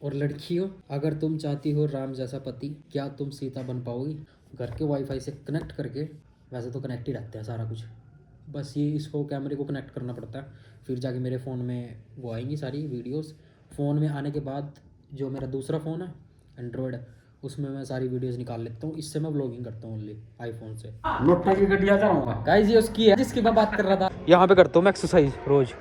और लड़कियों, अगर तुम चाहती हो राम जैसा पति, क्या तुम सीता बन पाओगी? घर के वाईफाई से कनेक्ट करके, वैसे तो कनेक्ट ही रहते हैं सारा कुछ, बस ये इसको कैमरे को कनेक्ट करना पड़ता है, फिर जाके मेरे फ़ोन में वो आएंगी सारी वीडियोस। फ़ोन में आने के बाद जो मेरा दूसरा फ़ोन है एंड्रॉयड, उसमें मैं सारी वीडियोस निकाल लेता हूँ। इससे मैं व्लॉगिंग करता हूँ ओनली आईफोन से। नोटा की गड्डियाँ चलाऊंगा गाइस, ये उसकी है जिसकी मैं बात कर रहा था। यहाँ पे करता हूँ मैं एक्सरसाइज रोज़।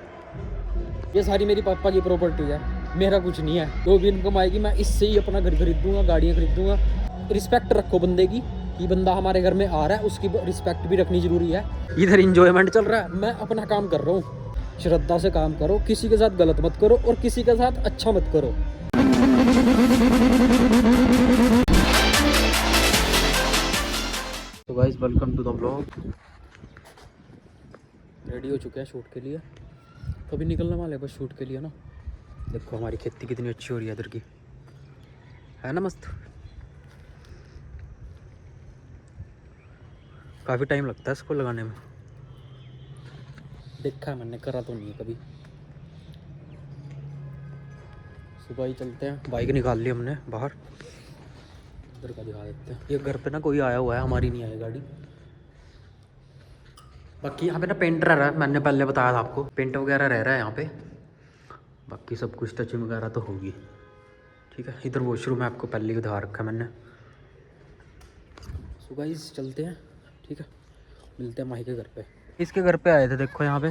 ये सारी मेरी पापा की प्रॉपर्टी है, मेरा कुछ नहीं है। जो भी इनकम आएगी मैं इससे ही अपना घर खरीदूंगा, गाड़ियाँ खरीदूंगा। रिस्पेक्ट रखो बंदे की, कि बंदा हमारे घर में आ रहा है, उसकी रिस्पेक्ट भी रखनी जरूरी है। इधर इंजॉयमेंट चल रहा है, मैं अपना काम कर रहा हूँ। श्रद्धा से काम करो, किसी के साथ गलत मत करो और किसी के साथ अच्छा मत करो। तो guys, welcome to the blog. Ready हो चुके हैं शूट के लिए, तो अभी निकलने वाले बस शूट के लिए ना। देखो हमारी खेती कितनी अच्छी हो रही है इधर की, है ना मस्त। काफ़ी टाइम लगता है इसको लगाने में, देखा है मैंने, करा तो नहीं है कभी। सुबह ही चलते हैं, बाइक निकाल ली हमने बाहर। इधर का दिखा देते हैं, ये घर पे ना कोई आया हुआ है, हमारी नहीं आई गाड़ी। बाकी यहाँ पे ना पेंटर रह रहा है, मैंने पहले बताया था आपको, पेंट वगैरह रह रहा है यहाँ पे। बाकी सब कुछ टचिंग वगैरह तो होगी, ठीक है। इधर वॉशरूम है, आपको पहले ही दिखा रखा है मैंने। सो गाइस चलते हैं, ठीक है, मिलते हैं माही के घर पे। इसके घर पे आए थे, देखो यहाँ पे,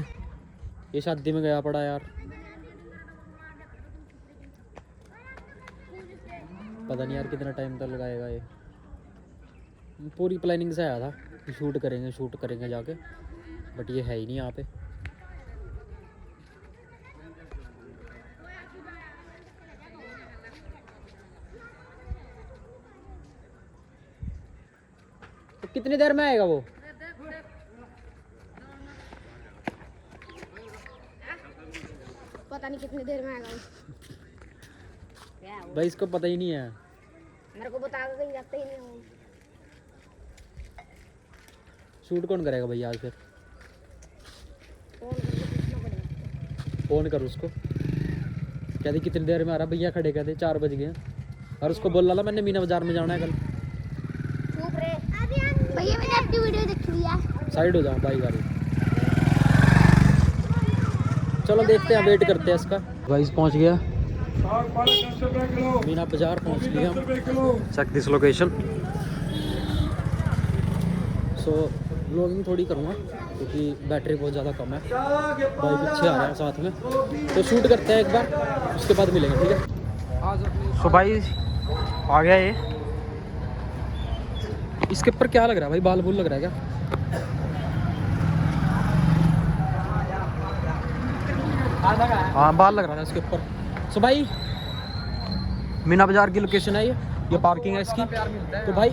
ये शादी में गया पड़ा यार, पता नहीं यार कितना टाइम तक लगाएगा ये। पूरी प्लानिंग से आया था कि शूट करेंगे जाके, बट ये है ही नहीं यहाँ पे। तो कितनी देर में आएगा वो? पता नहीं कितनी देर में आएगा भाई इसको पता ही नहीं है, मेरे को बता कहीं जाते ही नहीं हूँ। शूट कौन करेगा भैया आज फिर? फोन करके पूछना पड़ेगा। फ़ोन कर उसको, कहते कितनी देर में आ रहा भैया, खड़े कहते 4 बज गए। और उसको बोल रहा मैंने मीना बाजार में जाना है कल। चुप रे भैया, मैंने आपकी वीडियो देख लिया। साइड हो जाओ भाई गाड़ी। चलो देखते हैं, वेट करते हैं इसका। गाइस पहुंच गया, मीना बाजार पहुंच गया। Check this location. So vlogging थोड़ी करूँगा क्योंकि बैटरी बहुत ज़्यादा कम है, भाई पीछे आ रहे हैं साथ में, तो शूट करते हैं एक बार, उसके बाद मिलेंगे, ठीक है। सो भाई आ गया ये। इसके ऊपर क्या लग रहा है भाई, बाल बूल लग रहा है क्या? हाँ बाल लग रहा था इसके ऊपर। सो भाई मीना बाजार की लोकेशन है ये पार्किंग है इसकी। तो भाई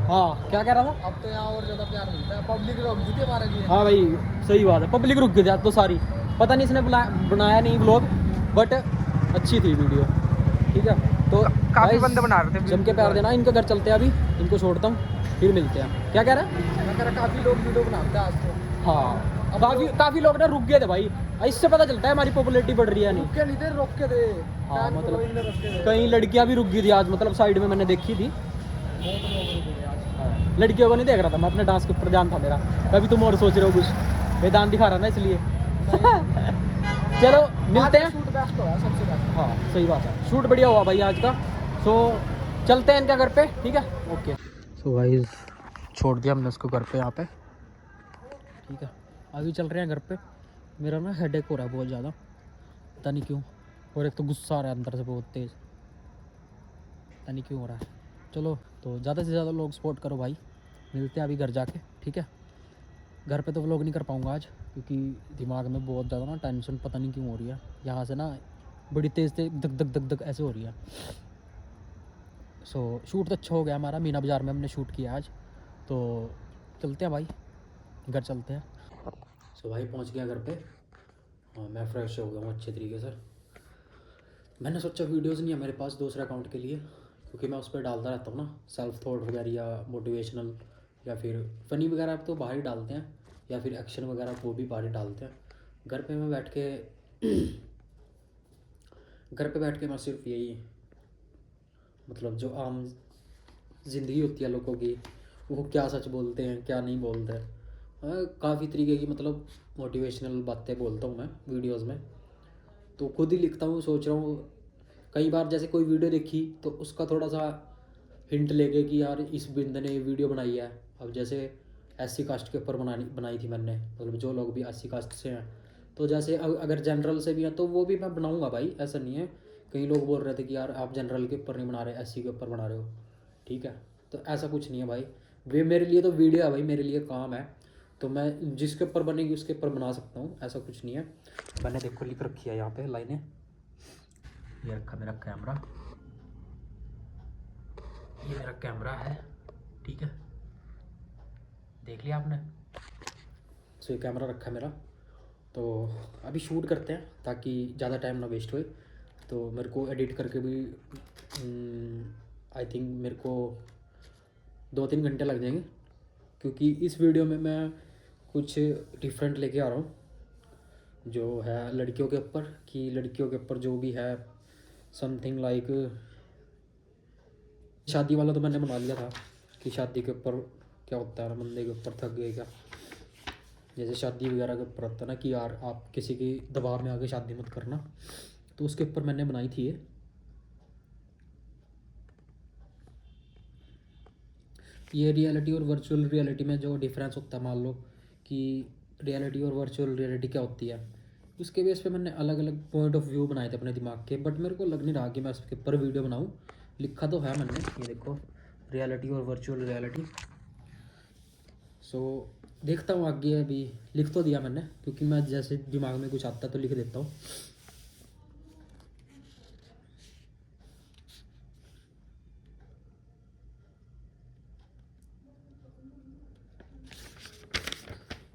हाँ क्या कह रहा था? अब तो यहाँ और ज़्यादा प्यार मिलता है, पब्लिक रोक दी थी हमारे लिए। हाँ भाई सही बात है, पब्लिक रुक गई तो सारी, पता नहीं इसने बनाया नहीं ब्लॉग, बट अच्छी थी वीडियो, ठीक है। तो काफ़ी बंदे बना रहे थे, जम के प्यार देना। इनके घर चलते हैं, अभी इनको छोड़ता हूँ, फिर मिलते हैं। क्या कह रहा है? मैं कह रहा काफ़ी लोग वीडियो बनाते हैं आज तो। हाँ काफ़ी लोग ना रुक गए थे भाई, इससे पता चलता है हमारी पॉपुलैरिटी बढ़ रही है नहीं। रुक के नहीं थे, रोक के थे। हाँ फैन मतलब फॉलोइंग में रखे थे। कई लड़कियां भी रुक गई थी आज, मतलब साइड में मैंने देखी थी। बहुत लोग रुके थे आज। लड़कियों को नहीं देख रहा था मैं, अपने डांस के ऊपर ध्यान था मेरा। कभी तुम और सोच रहे हो कुछ, मैदान दिखा रहा ना इसलिए। चलो मिलते हैं। शूट बेस्ट हुआ सबसे बेस्ट। हाँ सही बात है, शूट बढ़िया हुआ भाई आज का। सो चलते हैं इनके घर पे, ठीक है, ओके। सो भाई छोड़ दिया हमने उसको घर पे यहाँ पे, ठीक है। अभी चल रहे हैं घर पे। मेरा ना हेडेक हो रहा है बहुत ज़्यादा, पता नहीं क्यों, और एक तो गुस्सा आ रहा है अंदर से बहुत तेज़, पता नहीं क्यों हो रहा है। चलो तो ज़्यादा से ज़्यादा लोग सपोर्ट करो भाई, मिलते हैं अभी घर जाके, ठीक है। घर पे तो व्लॉग नहीं कर पाऊँगा आज क्योंकि दिमाग में बहुत ज़्यादा ना टेंशन पता नहीं क्यों हो रही है, यहाँ से ना बड़ी तेज़ धक धक धक धक ऐसे हो रही है। सो शूट तो अच्छा हो गया हमारा, मीना बाज़ार में हमने शूट किया आज। तो चलते हैं भाई, घर चलते हैं। सो भाई पहुँच गया घर पे। हाँ मैं फ्रेश हो गया हूँ अच्छे तरीके से। मैंने सोचा वीडियोज़ नहीं है मेरे पास दूसरे अकाउंट के लिए, क्योंकि मैं उस पर डालता रहता हूँ ना सेल्फ थॉट वगैरह या मोटिवेशनल या फिर फ़नी वगैरह आप तो बाहर ही डालते हैं, या फिर एक्शन वगैरह वो भी बाहर ही डालते हैं। घर पे मैं बैठ के मैं सिर्फ यही मतलब जो आम ज़िंदगी होती है लोगों की, वो क्या सच बोलते हैं क्या नहीं बोलते हैं। काफ़ी तरीके की मतलब मोटिवेशनल बातें बोलता हूँ मैं वीडियोस में। तो खुद ही लिखता हूँ, सोच रहा हूँ कई बार जैसे कोई वीडियो देखी तो उसका थोड़ा सा हिंट लेके कि यार इस बंदे ने ये वीडियो बनाई है। अब जैसे एससी कास्ट के ऊपर बनाई थी मैंने, मतलब जो लोग भी एससी कास्ट से हैं, तो जैसे अगर जनरल से भी हैं तो वो भी मैं बनाऊंगा भाई, ऐसा नहीं है। कई लोग बोल रहे थे कि यार आप जनरल के ऊपर नहीं बना रहे, एससी के ऊपर बना रहे हो, ठीक है। तो ऐसा कुछ नहीं है भाई, वे मेरे लिए तो वीडियो है भाई, मेरे लिए काम है। तो मैं जिसके ऊपर बनेगी उसके ऊपर बना सकता हूँ, ऐसा कुछ नहीं है। मैंने देखो लिख रखी है यहाँ पे लाइनें, ये रखा मेरा कैमरा, ये मेरा कैमरा है, ठीक है, देख लिया आपने। सो ये कैमरा रखा है मेरा। तो अभी शूट करते हैं ताकि ज़्यादा टाइम ना वेस्ट होए। तो मेरे को एडिट करके भी आई थिंक मेरे को 2-3 घंटे लग जाएंगे, क्योंकि इस वीडियो में मैं कुछ डिफरेंट लेके आ रहा हूँ जो है लड़कियों के ऊपर, कि लड़कियों के ऊपर जो भी है समथिंग लाइक, शादी वाला तो मैंने बना लिया था कि शादी के ऊपर क्या होता है ना, बंदे के ऊपर थक गए क्या, जैसे शादी वगैरह के ऊपर होता है ना कि यार आप किसी की दबाव में आके शादी मत करना, तो उसके ऊपर मैंने बनाई थी ये रियलिटी और वर्चुअल रियलिटी में जो डिफरेंस होता है, मान लो कि रियलिटी और वर्चुअल रियलिटी क्या होती है, उसके बेस पे मैंने अलग अलग पॉइंट ऑफ व्यू बनाए थे अपने दिमाग के, बट मेरे को लग नहीं रहा कि मैं उसके ऊपर वीडियो बनाऊँ। लिखा तो है मैंने, ये देखो रियलिटी और वर्चुअल रियलिटी। सो देखता हूँ आगे, अभी लिख तो दिया मैंने, क्योंकि मैं जैसे दिमाग में कुछ आता है तो लिख देता हूँ।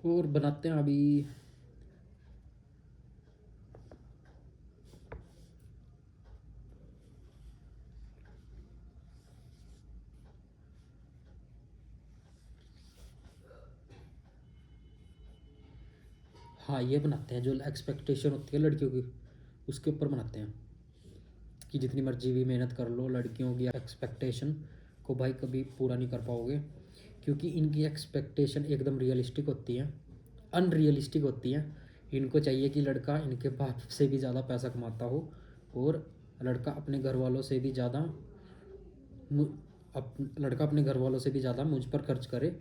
और बनाते हैं अभी। हाँ ये बनाते हैं, जो एक्सपेक्टेशन होती है लड़कियों की उसके ऊपर बनाते हैं कि जितनी मर्जी भी मेहनत कर लो, लड़कियों की एक्सपेक्टेशन को भाई कभी पूरा नहीं कर पाओगे, क्योंकि इनकी एक्सपेक्टेशन एकदम रियलिस्टिक होती है, अनरियलिस्टिक होती है। इनको चाहिए कि लड़का इनके बाप से भी ज़्यादा पैसा कमाता हो, और लड़का अपने घर वालों से भी ज़्यादा लड़का अपने घर वालों से भी ज़्यादा मुझ पर खर्च करे।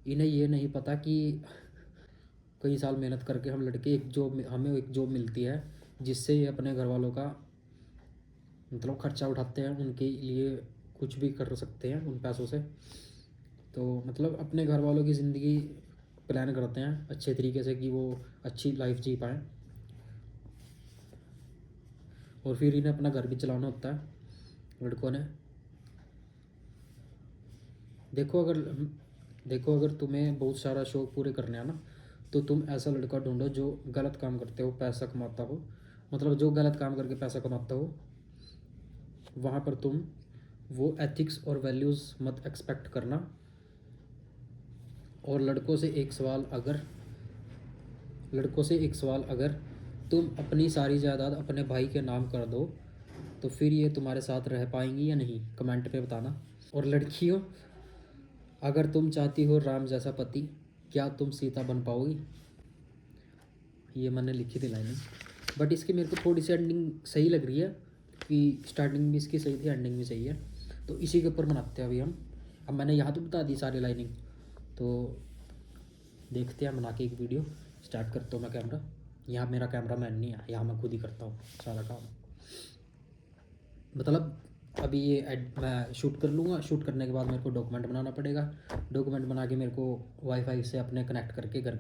इन्हें ये नहीं पता कि कई साल मेहनत करके हम लड़के हमें एक जॉब मिलती है जिससे ये अपने घर वालों का मतलब खर्चा उठाते हैं, उनके लिए कुछ भी कर सकते हैं उन पैसों से। तो मतलब अपने घर वालों की ज़िंदगी प्लान करते हैं अच्छे तरीके से कि वो अच्छी लाइफ जी पाएँ, और फिर इन्हें अपना घर भी चलाना होता है लड़कों ने। देखो अगर तुम्हें बहुत सारा शौक पूरे करने हैं ना, तो तुम ऐसा लड़का ढूंढो जो गलत काम करते हो पैसा कमाता हो, मतलब जो गलत काम करके पैसा कमाता हो, वहाँ पर तुम वो एथिक्स और वैल्यूज़ मत एक्सपेक्ट करना। और लड़कों से एक सवाल, अगर तुम अपनी सारी जायदाद अपने भाई के नाम कर दो तो फिर ये तुम्हारे साथ रह पाएंगी या नहीं, कमेंट पे बताना। और लड़कियों, अगर तुम चाहती हो राम जैसा पति, क्या तुम सीता बन पाओगी। ये मैंने लिखी थी लाइनें, बट इसकी मेरे को थोड़ी सी एंडिंग सही लग रही है कि स्टार्टिंग भी इसकी सही थी, एंडिंग भी सही है, तो इसी के ऊपर बनाते हैं अभी हम। अब मैंने यहाँ तो बता दी सारी लाइनिंग, तो देखते हैं बना के एक वीडियो। स्टार्ट करता हूँ मैं कैमरा, यहाँ मेरा कैमरा मैन नहीं है, यहाँ मैं खुद ही करता हूँ सारा काम। मतलब अभी ये मैं शूट कर लूँगा, शूट करने के बाद मेरे को डॉक्यूमेंट बनाना पड़ेगा, डॉक्यूमेंट बना के मेरे को वाईफाई से अपने कनेक्ट करके घर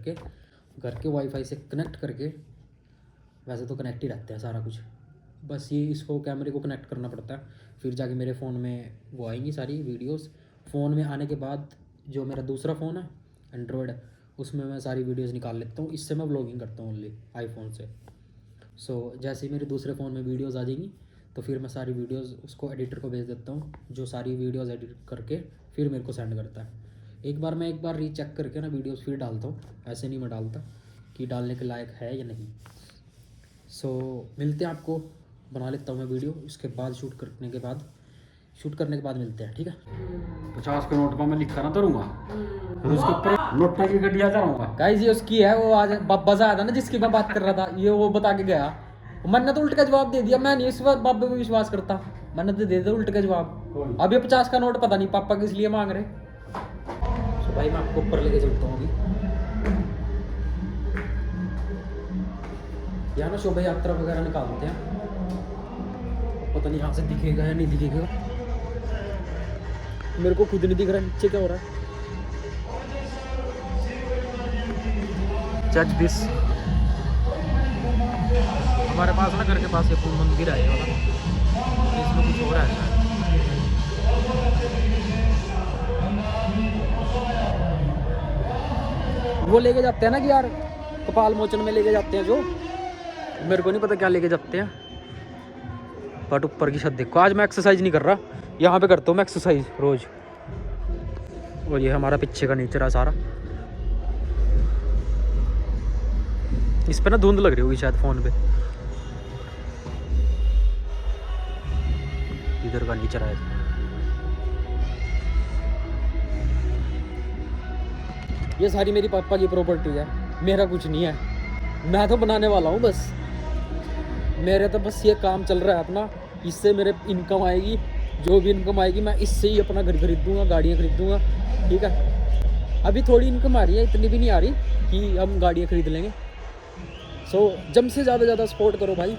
के वाईफाई से कनेक्ट करके, वैसे तो कनेक्ट ही रहते हैं सारा कुछ, बस ये इसको कैमरे को कनेक्ट करना पड़ता है, फिर जाके मेरे फ़ोन में वो आएंगी सारी वीडियोस। फ़ोन में आने के बाद जो मेरा दूसरा फ़ोन है एंड्रॉयड, उसमें मैं सारी वीडियोस निकाल लेता हूँ, इससे मैं व्लॉगिंग करता हूँ ओनली आईफोन से। सो जैसे ही मेरे दूसरे फ़ोन में वीडियोस आ जाएंगी तो फिर मैं सारी वीडियोस उसको एडिटर को भेज देता हूँ, जो सारी वीडियोस एडिट करके फिर मेरे को सेंड करता है। एक बार रीचेक करके ना वीडियोस फिर डालता हूँ, ऐसे नहीं मैं डालता कि डालने के लायक है या नहीं। सो मिलते हैं आपको, बना लेता हूँ मैं वीडियो इसके बाद, शूट करने के बाद शूट करने के बाद मिलते हैं, ठीक है। 50 के नोट पर मैं लिखा ना करूँगा और उसके ऊपर नोटों की गड्डियाँ चलाऊंगा। गाइस ये उसकी है, वो आज बाबा आया था ना जिसकी मैं बात कर रहा था, ये वो बता के गया। मैंने तो उल्ट का जवाब दे दिया, मैं नहीं इस बात बाबे पे विश्वास करता, मैंने तो दे दिया उल्ट का जवाब। अब ये 50 का नोट पता नहीं पापा किस लिए मांग रहे। तो भाई मैं आपको ऊपर लेके चलता हूँ अभी। यहाँ ना शोभा यात्रा वगैरह निकालते हैं, पता नहीं यहाँ से दिखेगा या नहीं दिखेगा, मेरे को खुद नहीं दिख रहा नीचे क्या हो रहा है। जज दिस, हमारे पास ना घर के पास एक मंदिर है वाला, इसमें कुछ हो रहा है। वो लेके जाते हैं ना कि यार कपाल मोचन में लेके जाते हैं, जो मेरे को नहीं पता क्या लेके जाते हैं, बट ऊपर की छत देखो। आज मैं एक्सरसाइज नहीं कर रहा, यहाँ पे करता हूँ मैं एक्सरसाइज रोज। और ये हमारा पीछे का नेचर है सारा। इस पे ना धुंध लग रही होगी शायद फोन पे। इधर का नेचर है, ये सारी मेरी पापा की प्रॉपर्टी है, मेरा कुछ नहीं है, मैं तो बनाने वाला हूँ बस। मेरे तो बस ये काम चल रहा है अपना, इससे मेरे इनकम आएगी, जो भी इनकम आएगी मैं इससे ही अपना घर खरीदूँगा, गाड़ियाँ खरीदूँगा, ठीक है। अभी थोड़ी इनकम आ रही है, इतनी भी नहीं आ रही कि हम गाड़ियाँ खरीद लेंगे। सो जम से ज़्यादा सपोर्ट करो भाई,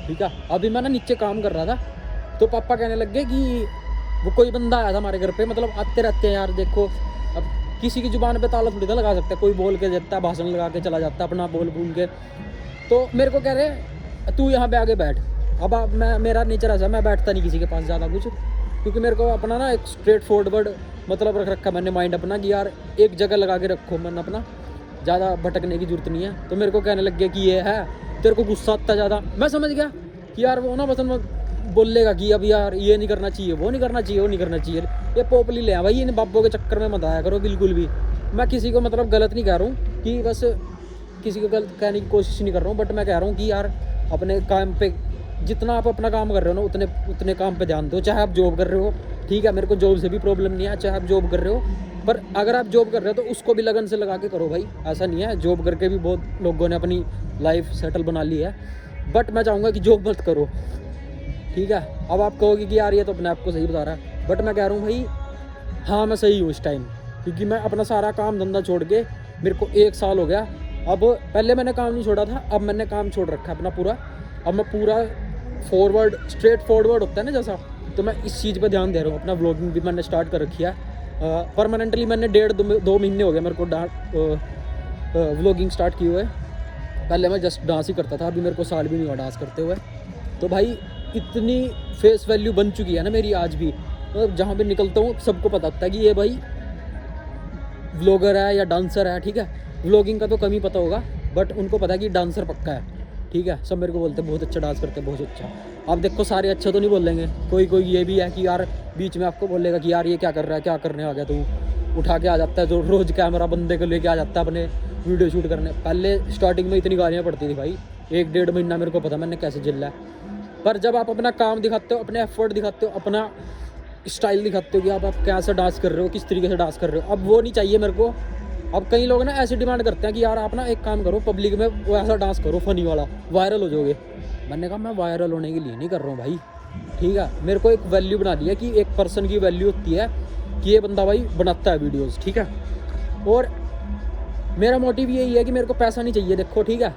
ठीक है। अभी मैं ना नीचे काम कर रहा था, तो पापा कहने लग गए कि वो कोई बंदा आया था हमारे घर पे, मतलब आते रहते हैं यार, देखो अब किसी की ज़ुबान पे ताला थोड़ी ना लगा सकते हैं, कोई बोल के देता है, भाषण लगा के चला जाता है अपना बोल भूल के। तो मेरे को कह रहे तू यहाँ पे आगे बैठ। अब मैं, मेरा नेचर ऐसा, मैं बैठता नहीं किसी के पास ज़्यादा कुछ, क्योंकि मेरे को अपना ना एक स्ट्रेट फॉरवर्ड मतलब रख रखा मैंने माइंड अपना कि यार एक जगह लगा के रखो मन अपना, ज़्यादा भटकने की जरूरत नहीं है। तो मेरे को कहने लग गया कि ये है, तेरे को गुस्सा आता ज़्यादा। मैं समझ गया कि यार वो ना बस बोलेगा कि अब यार ये नहीं करना चाहिए, वो नहीं करना चाहिए, वो नहीं करना चाहिए, ये पोपली ले भाई, इन बाबों के चक्कर में मत आया करो बिल्कुल भी। मैं किसी को मतलब गलत नहीं कह रहा हूँ, कि बस किसी को गलत कहने की कोशिश नहीं कर रहा हूँ, बट मैं कह रहा हूँ कि यार अपने काम पे जितना आप अपना काम कर रहे हो ना उतने काम पे ध्यान दो। चाहे आप जॉब कर रहे हो, ठीक है, मेरे को जॉब से भी प्रॉब्लम नहीं है, चाहे आप जॉब कर रहे हो, पर अगर आप जॉब कर रहे हो तो उसको भी लगन से लगा के करो भाई। ऐसा नहीं है, जॉब करके भी बहुत लोगों ने अपनी लाइफ सेटल बना ली है, बट मैं चाहूँगा कि जॉब मत करो, ठीक है। अब आप कहोगे कि यार ये तो अपने आप को सही बता रहा है, बट मैं कह रहा हूँ भाई हाँ मैं सही हूँ इस टाइम, क्योंकि मैं अपना सारा काम धंधा छोड़ के, मेरे को 1 साल हो गया। अब पहले मैंने काम नहीं छोड़ा था, अब मैंने काम छोड़ रखा है अपना पूरा। अब मैं पूरा फॉरवर्ड, स्ट्रेट फॉरवर्ड होता है ना जैसा, तो मैं इस चीज़ पे ध्यान दे रहा हूँ। अपना व्लॉगिंग भी मैंने स्टार्ट कर रखी है परमानेंटली। मैंने 1.5-2 महीने हो गए मेरे को व्लॉगिंग स्टार्ट किए हुए। पहले मैं जस्ट डांस ही करता था, अभी मेरे को साल भी नहीं हुआ डांस करते हुए। तो भाई इतनी फेस वैल्यू बन चुकी है ना मेरी आज भी, मतलब जहाँ भी निकलता हूँ सबको पता होता है कि ये भाई व्लॉगर है या डांसर है, ठीक है। व्लॉगिंग का तो कम ही पता होगा, बट उनको पता है कि डांसर पक्का है, ठीक है। सब मेरे को बोलते हैं बहुत अच्छा डांस करते हैं, बहुत अच्छा। अब देखो सारे अच्छा तो नहीं बोलेंगे, कोई कोई ये भी है कि यार बीच में आपको बोलेगा कि यार ये क्या कर रहा है, क्या करने आ गया तू, उठा के आ जाता है, जो रोज़ कैमरा बंदे को लेके आ जाता है अपने वीडियो शूट करने। पहले स्टार्टिंग में इतनी गालियाँ पड़ती थी भाई, 1-1.5 महीना मेरे को पता मैंने कैसे झेला है। पर जब आप अपना काम दिखाते हो, अपने एफर्ट दिखाते हो, अपना स्टाइल दिखाते हो कि आप कैसा डांस कर रहे हो, किस तरीके से डांस कर रहे हो, अब वो नहीं चाहिए मेरे को। अब कई लोग ना ऐसे डिमांड करते हैं कि यार आप ना एक काम करो, पब्लिक में वो ऐसा डांस करो फनी वाला, वायरल हो जाओगे। मैंने कहा मैं वायरल होने के लिए नहीं कर रहा हूँ भाई, ठीक है। मेरे को एक वैल्यू बना दी है कि एक पर्सन की वैल्यू होती है कि ये बंदा भाई बनाता है वीडियोज़, ठीक है। और मेरा मोटिव यही है कि मेरे को पैसा नहीं चाहिए, देखो ठीक है,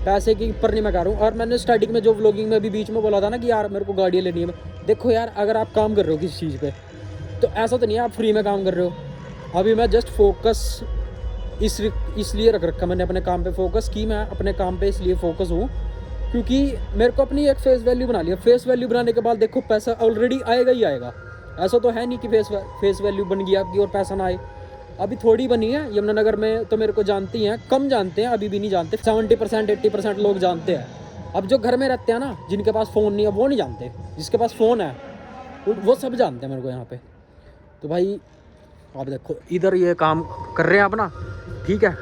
पैसे के ऊपर नहीं मैं कर रहा हूँ। और मैंने स्टार्टिंग में जो व्लॉगिंग में अभी बीच में बोला था ना कि यार मेरे को गाड़ियाँ लेनी है, देखो यार अगर आप काम कर रहे हो किसी चीज़ पे, तो ऐसा तो नहीं है आप फ्री में काम कर रहे हो। अभी मैं जस्ट फोकस इसलिए रख रखा मैंने अपने काम पे फोकस, कि मैं अपने काम पे इसलिए फोकस हूँ क्योंकि मेरे को अपनी एक फेस वैल्यू बना लिया। फेस वैल्यू बनाने के बाद देखो पैसा ऑलरेडी आएगा ही आएगा, ऐसा तो है नहीं कि फेस वैल्यू बन गई आपकी और पैसा ना आए। अभी थोड़ी बनी है यमुनानगर में, तो मेरे को जानती हैं, कम जानते हैं, अभी भी नहीं जानते। 70% 80% लोग जानते हैं। अब जो घर में रहते हैं ना, जिनके पास फ़ोन नहीं है वो नहीं जानते, जिसके पास फ़ोन है वो सब जानते हैं मेरे को यहाँ पे। तो भाई आप देखो इधर ये काम कर रहे हैं अपना, ठीक है,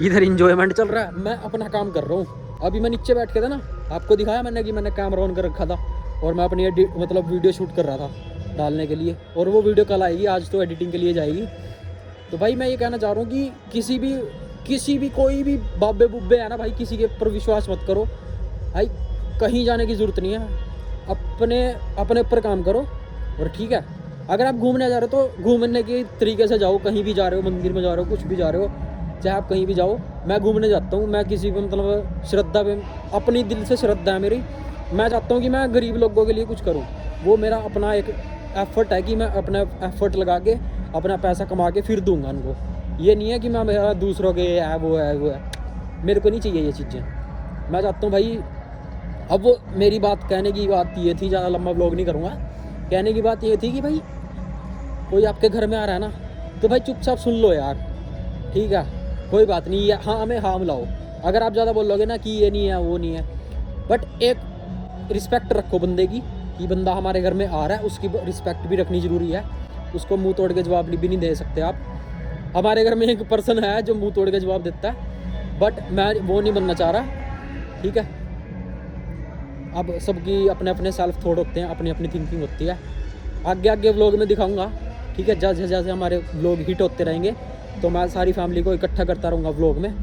इधर इंजॉयमेंट चल रहा है, मैं अपना काम कर रहा हूँ। अभी मैं नीचे बैठ के था ना, आपको दिखाया मैंने कि मैंने कैमरा ऑन कर रखा था, और मैं अपनी मतलब वीडियो शूट कर रहा था डालने के लिए, और वो वीडियो कल आएगी, आज तो एडिटिंग के लिए जाएगी। तो भाई मैं ये कहना चाह रहा हूँ कि किसी भी कोई भी बाबे बुब्बे है ना भाई, किसी के ऊपर विश्वास मत करो भाई, कहीं जाने की ज़रूरत नहीं है, अपने ऊपर काम करो। और ठीक है, अगर आप घूमने जा रहे हो तो घूमने के तरीके से जाओ, कहीं भी जा रहे हो, मंदिर में जा रहे हो, कुछ भी जा रहे हो, चाहे आप कहीं भी जाओ। मैं घूमने जाता हूँ, मैं किसी पे मतलब श्रद्धा पे, अपनी दिल से श्रद्धा है मेरी, मैं चाहता हूँ कि मैं गरीब लोगों के लिए कुछ करूँ। वो मेरा अपना एक एफर्ट है कि मैं अपना एफर्ट लगा के अपना पैसा कमा के फिर दूंगा उनको। ये नहीं है कि मैं मेरा दूसरों के है वो है, मेरे को नहीं चाहिए ये चीज़ें। मैं चाहता हूँ भाई, अब वो मेरी बात कहने की बात ये थी, ज़्यादा लंबा व्लॉग नहीं करूँगा। कहने की बात ये थी कि भाई कोई आपके घर में आ रहा है ना, तो भाई चुपचाप सुन लो यार, ठीक है, कोई बात नहीं है, हाँ हमें हाँ मिलाओ। अगर आप ज़्यादा बोलोगे ना कि ये नहीं है वो नहीं है, बट एक रिस्पेक्ट रखो बंदे की, कि बंदा हमारे घर में आ रहा है, उसकी रिस्पेक्ट भी रखनी ज़रूरी है। उसको मुंह तोड़ के जवाब भी नहीं दे सकते आप। हमारे घर में एक पर्सन है जो मुंह तोड़ के जवाब देता है, बट मैं वो नहीं बनना चाह रहा, ठीक है। अब सबकी अपने अपने सेल्फ थॉट होते हैं, अपनी अपनी थिंकिंग होती है। आगे व्लॉग में दिखाऊंगा, ठीक है, जैसे जैसे हमारे व्लॉग हिट होते रहेंगे तो मैं सारी फैमिली को इकट्ठा करता रहूँगा व्लॉग में।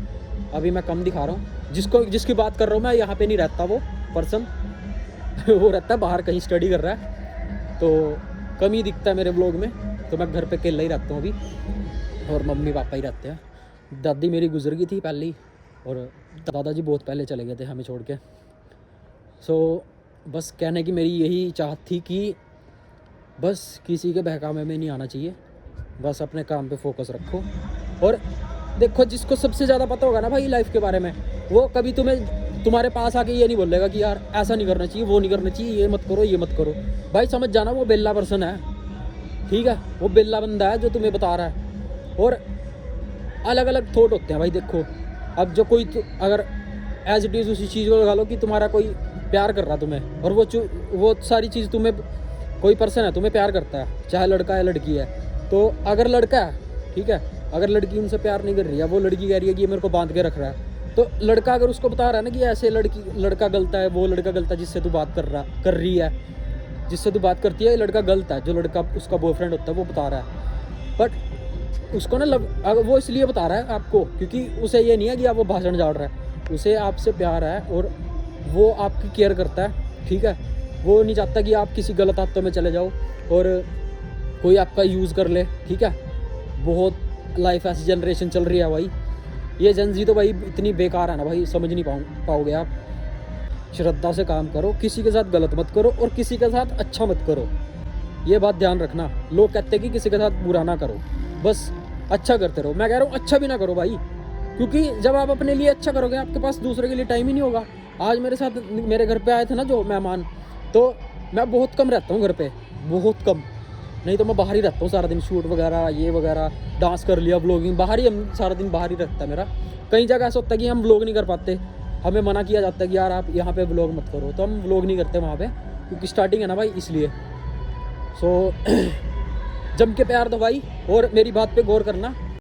अभी मैं कम दिखा रहा हूँ, जिसकी बात कर रहा हूँ मैं, यहाँ पे नहीं रहता वो पर्सन वो रहता है बाहर कहीं स्टडी कर रहा है, तो कम ही दिखता है मेरे व्लॉग में। तो मैं घर पे अकेला ही रहता हूँ अभी, और मम्मी पापा ही रहते हैं। दादी मेरी गुजर गई थी पहले ही, और दादाजी बहुत पहले चले गए थे हमें छोड़ के। सो बस कहने की मेरी यही चाहत थी कि बस किसी के बहकावे में नहीं आना चाहिए, बस अपने काम पे फोकस रखो। और देखो, जिसको सबसे ज़्यादा पता होगा ना भाई लाइफ के बारे में, वो कभी तुम्हारे पास आके ये नहीं बोलेगा कि यार ऐसा नहीं करना चाहिए, वो नहीं करना चाहिए, ये मत करो, ये मत करो। भाई समझ जाना, वो बेल्ला पर्सन है, ठीक है, वो बेल्ला बंदा है जो तुम्हें बता रहा है। और अलग अलग थॉट होते हैं भाई। देखो, अब जो कोई अगर एज इट इज़ उसी चीज़ को लगा लो कि तुम्हारा कोई प्यार कर रहा तुम्हें, और वो सारी चीज़ तुम्हें, कोई पर्सन है तुम्हें प्यार करता है, चाहे लड़का है लड़की है, तो अगर लड़का है, ठीक है, अगर लड़की उनसे प्यार नहीं कर रही है, वो लड़की कह रही है कि ये मेरे को बांध के रख रहा है, तो लड़का अगर उसको बता रहा है ना कि ऐसे लड़का गलत है, वो लड़का गलत है जिससे तू बात कर रही है, जिससे तू बात करती है, ये लड़का गलत है, जो लड़का उसका बॉयफ्रेंड होता है वो बता रहा है। बट उसको ना वो इसलिए बता रहा है आपको, क्योंकि उसे ये नहीं है कि आप वो भाषण झाड़ रहा है, उसे आपसे प्यार है और वो आपकी केयर करता है, ठीक है। वो नहीं चाहता कि आप किसी गलत आदतों में चले जाओ और कोई आपका यूज़ कर ले, ठीक है। बहुत लाइफ ऐसी जनरेशन चल रही है भाई, ये जनजी तो भाई इतनी बेकार है ना भाई, समझ नहीं पाओगे आप। श्रद्धा से काम करो, किसी के साथ गलत मत करो और किसी के साथ अच्छा मत करो, ये बात ध्यान रखना। लोग कहते हैं कि किसी के साथ बुरा ना करो, बस अच्छा करते रहो। मैं कह रहा हूँ अच्छा भी ना करो भाई, क्योंकि जब आप अपने लिए अच्छा करोगे, आपके पास दूसरे के लिए टाइम ही नहीं होगा। आज मेरे घर पे आए थे ना जो मेहमान, तो मैं बहुत कम रहता हूँ घर पे, बहुत कम, नहीं तो मैं बाहर ही रहता हूँ सारा दिन, शूट वगैरह ये वगैरह, डांस कर लिया, व्लॉगिंग, बाहर ही, हम सारा दिन बाहर ही रहता है मेरा। कई जगह ऐसा होता है कि हम व्लॉग नहीं कर पाते, हमें मना किया जाता है कि यार आप यहाँ पे व्लॉग मत करो, तो हम व्लॉग नहीं करते वहाँ पे, क्योंकि स्टार्टिंग है ना भाई, इसलिए। सो जम के प्यार दो भाई, और मेरी बात पे गौर करना।